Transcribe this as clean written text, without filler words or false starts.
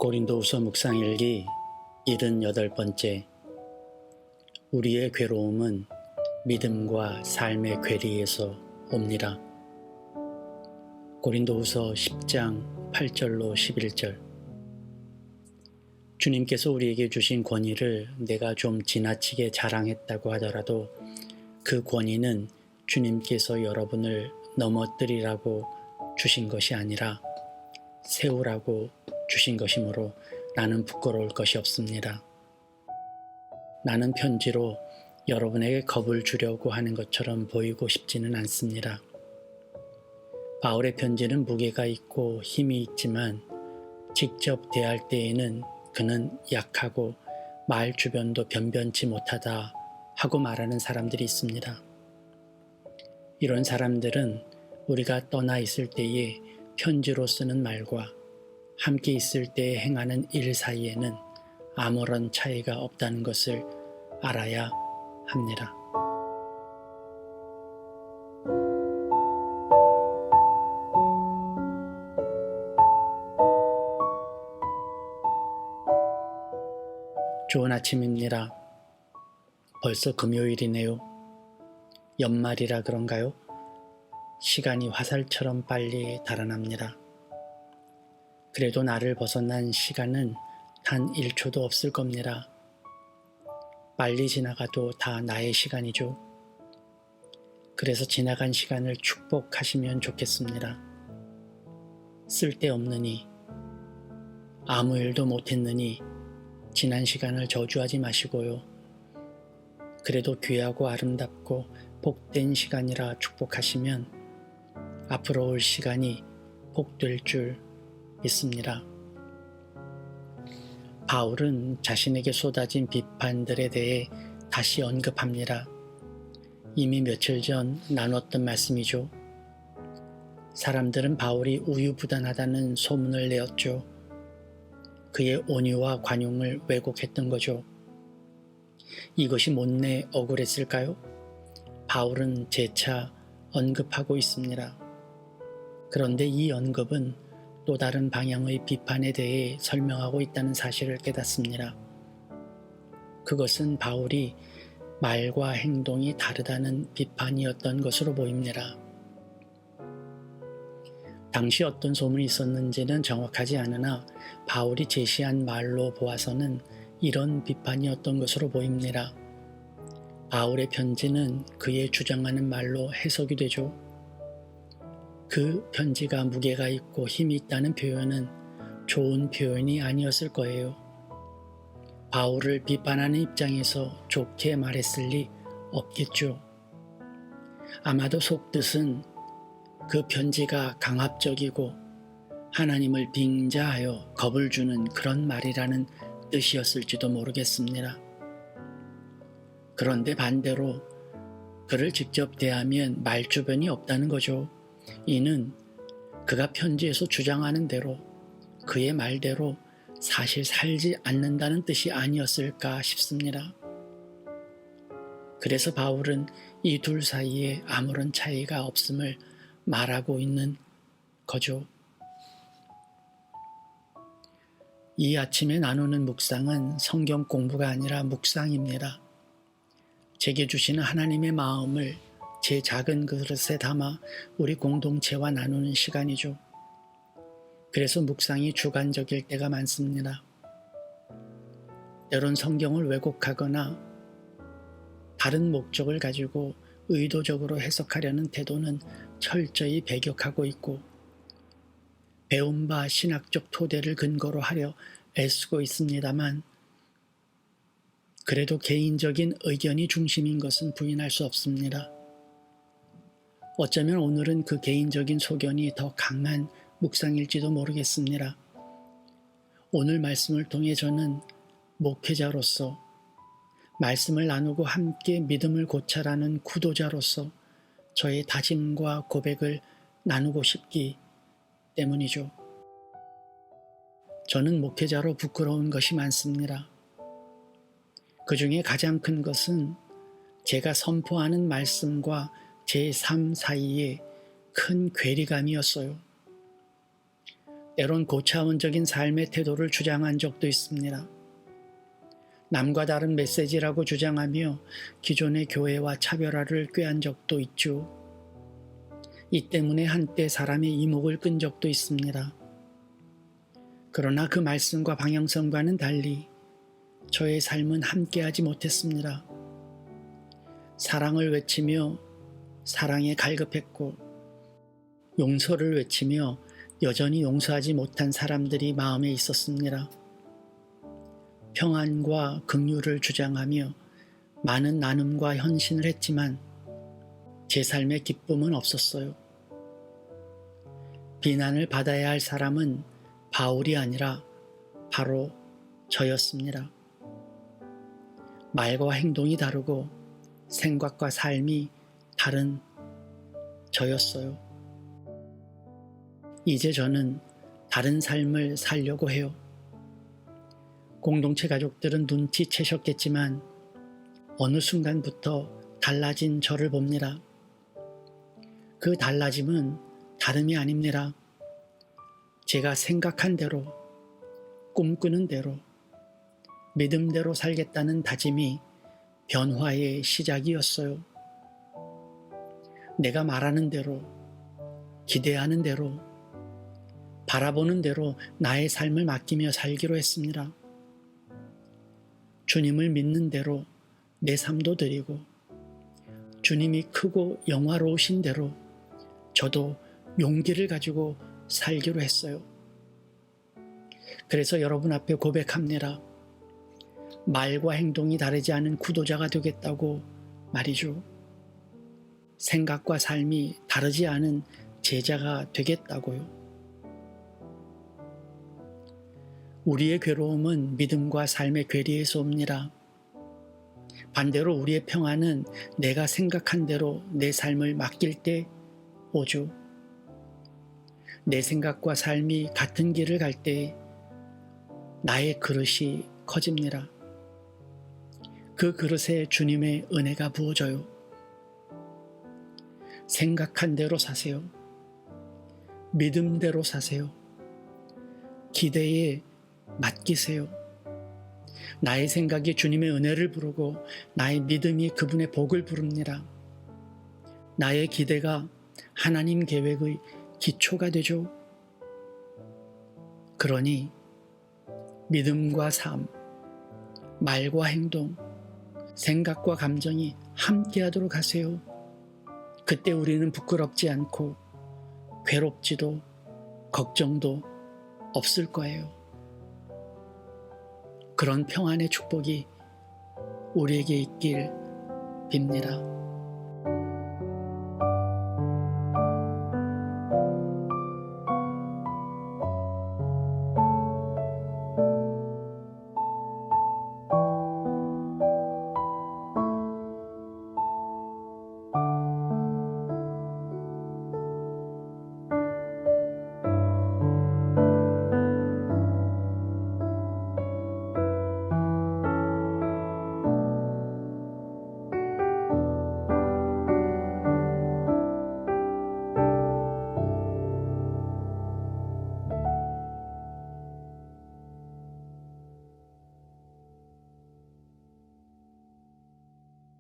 고린도후서 묵상일기 78번째. 우리의 괴로움은 믿음과 삶의 괴리에서 옵니다. 고린도후서 10장 8절로 11절. 주님께서 우리에게 주신 권위를 내가 좀 지나치게 자랑했다고 하더라도 그 권위는 주님께서 여러분을 넘어뜨리라고 주신 것이 아니라 세우라고 주신 것이므로 나는 부끄러울 것이 없습니다. 나는 편지로 여러분에게 겁을 주려고 하는 것처럼 보이고 싶지는 않습니다. 바울의 편지는 무게가 있고 힘이 있지만 직접 대할 때에는 그는 약하고 말 주변도 변변치 못하다 하고 말하는 사람들이 있습니다. 이런 사람들은 우리가 떠나 있을 때에 편지로 쓰는 말과 함께 있을 때에 행하는 일 사이에는 아무런 차이가 없다는 것을 알아야 합니다. 좋은 아침입니다. 벌써 금요일이네요. 연말이라 그런가요? 시간이 화살처럼 빨리 달아납니다. 그래도 나를 벗어난 시간은 단 1초도 없을 겁니다. 빨리 지나가도 다 나의 시간이죠. 그래서 지나간 시간을 축복하시면 좋겠습니다. 쓸데없느니, 아무 일도 못했느니 지난 시간을 저주하지 마시고요. 그래도 귀하고 아름답고 복된 시간이라 축복하시면 앞으로 올 시간이 복될 줄 믿습니다. 바울은 자신에게 쏟아진 비판들에 대해 다시 언급합니다. 이미 며칠 전 나눴던 말씀이죠. 사람들은 바울이 우유부단하다는 소문을 내었죠. 그의 온유와 관용을 왜곡했던 거죠. 이것이 못내 억울했을까요? 바울은 재차 언급하고 있습니다. 그런데 이 언급은 또 다른 방향의 비판에 대해 설명하고 있다는 사실을 깨닫습니다. 그것은 바울이 말과 행동이 다르다는 비판이었던 것으로 보입니다. 당시 어떤 소문이 있었는지는 정확하지 않으나 바울이 제시한 말로 보아서는 이런 비판이었던 것으로 보입니다. 바울의 편지는 그의 주장하는 말로 해석이 되죠. 그 편지가 무게가 있고 힘이 있다는 표현은 좋은 표현이 아니었을 거예요. 바울을 비판하는 입장에서 좋게 말했을 리 없겠죠. 아마도 속뜻은 그 편지가 강압적이고 하나님을 빙자하여 겁을 주는 그런 말이라는 뜻이었을지도 모르겠습니다. 그런데 반대로 그를 직접 대하면 말주변이 없다는 거죠. 이는 그가 편지에서 주장하는 대로 그의 말대로 사실 살지 않는다는 뜻이 아니었을까 싶습니다. 그래서 바울은 이 둘 사이에 아무런 차이가 없음을 말하고 있는 거죠. 이 아침에 나누는 묵상은 성경 공부가 아니라 묵상입니다. 제게 주시는 하나님의 마음을 제 작은 그릇에 담아 우리 공동체와 나누는 시간이죠. 그래서 묵상이 주관적일 때가 많습니다. 때론 성경을 왜곡하거나 다른 목적을 가지고 의도적으로 해석하려는 태도는 철저히 배격하고 있고 배운 바 신학적 토대를 근거로 하려 애쓰고 있습니다만 그래도 개인적인 의견이 중심인 것은 부인할 수 없습니다. 어쩌면 오늘은 그 개인적인 소견이 더 강한 묵상일지도 모르겠습니다. 오늘 말씀을 통해 저는 목회자로서 말씀을 나누고 함께 믿음을 고찰하는 구도자로서 저의 다짐과 고백을 나누고 싶기 때문이죠. 저는 목회자로 부끄러운 것이 많습니다. 그 중에 가장 큰 것은 제가 선포하는 말씀과 제 삶 사이에 큰 괴리감이었어요. 때론 고차원적인 삶의 태도를 주장한 적도 있습니다. 남과 다른 메시지라고 주장하며 기존의 교회와 차별화를 꾀한 적도 있죠. 이 때문에 한때 사람의 이목을 끈 적도 있습니다. 그러나 그 말씀과 방향성과는 달리 저의 삶은 함께하지 못했습니다. 사랑을 외치며 사랑에 갈급했고 용서를 외치며 여전히 용서하지 못한 사람들이 마음에 있었습니다. 평안과 긍휼을 주장하며 많은 나눔과 헌신을 했지만 제 삶의 기쁨은 없었어요. 비난을 받아야 할 사람은 바울이 아니라 바로 저였습니다. 말과 행동이 다르고 생각과 삶이 다른 저였어요. 이제 저는 다른 삶을 살려고 해요. 공동체 가족들은 눈치채셨겠지만 어느 순간부터 달라진 저를 봅니다. 그 달라짐은 다름이 아닙니다. 제가 생각한 대로, 꿈꾸는 대로, 믿음대로 살겠다는 다짐이 변화의 시작이었어요. 내가 말하는 대로, 기대하는 대로, 바라보는 대로 나의 삶을 맡기며 살기로 했습니다. 주님을 믿는 대로 내 삶도 드리고 주님이 크고 영화로우신 대로 저도 용기를 가지고 살기로 했어요. 그래서 여러분 앞에 고백합니다. 말과 행동이 다르지 않은 구도자가 되겠다고 말이죠. 생각과 삶이 다르지 않은 제자가 되겠다고요. 우리의 괴로움은 믿음과 삶의 괴리에서 옵니다. 반대로 우리의 평안은 내가 생각한 대로 내 삶을 맡길 때 오죠. 내 생각과 삶이 같은 길을 갈 때 나의 그릇이 커집니다. 그 그릇에 주님의 은혜가 부어져요. 생각한 대로 사세요. 믿음대로 사세요. 기대에 맡기세요. 나의 생각이 주님의 은혜를 부르고 나의 믿음이 그분의 복을 부릅니다. 나의 기대가 하나님 계획의 기초가 되죠. 그러니 믿음과 삶, 말과 행동, 생각과 감정이 함께하도록 하세요. 그때 우리는 부끄럽지 않고 괴롭지도 걱정도 없을 거예요. 그런 평안의 축복이 우리에게 있길 빕니다.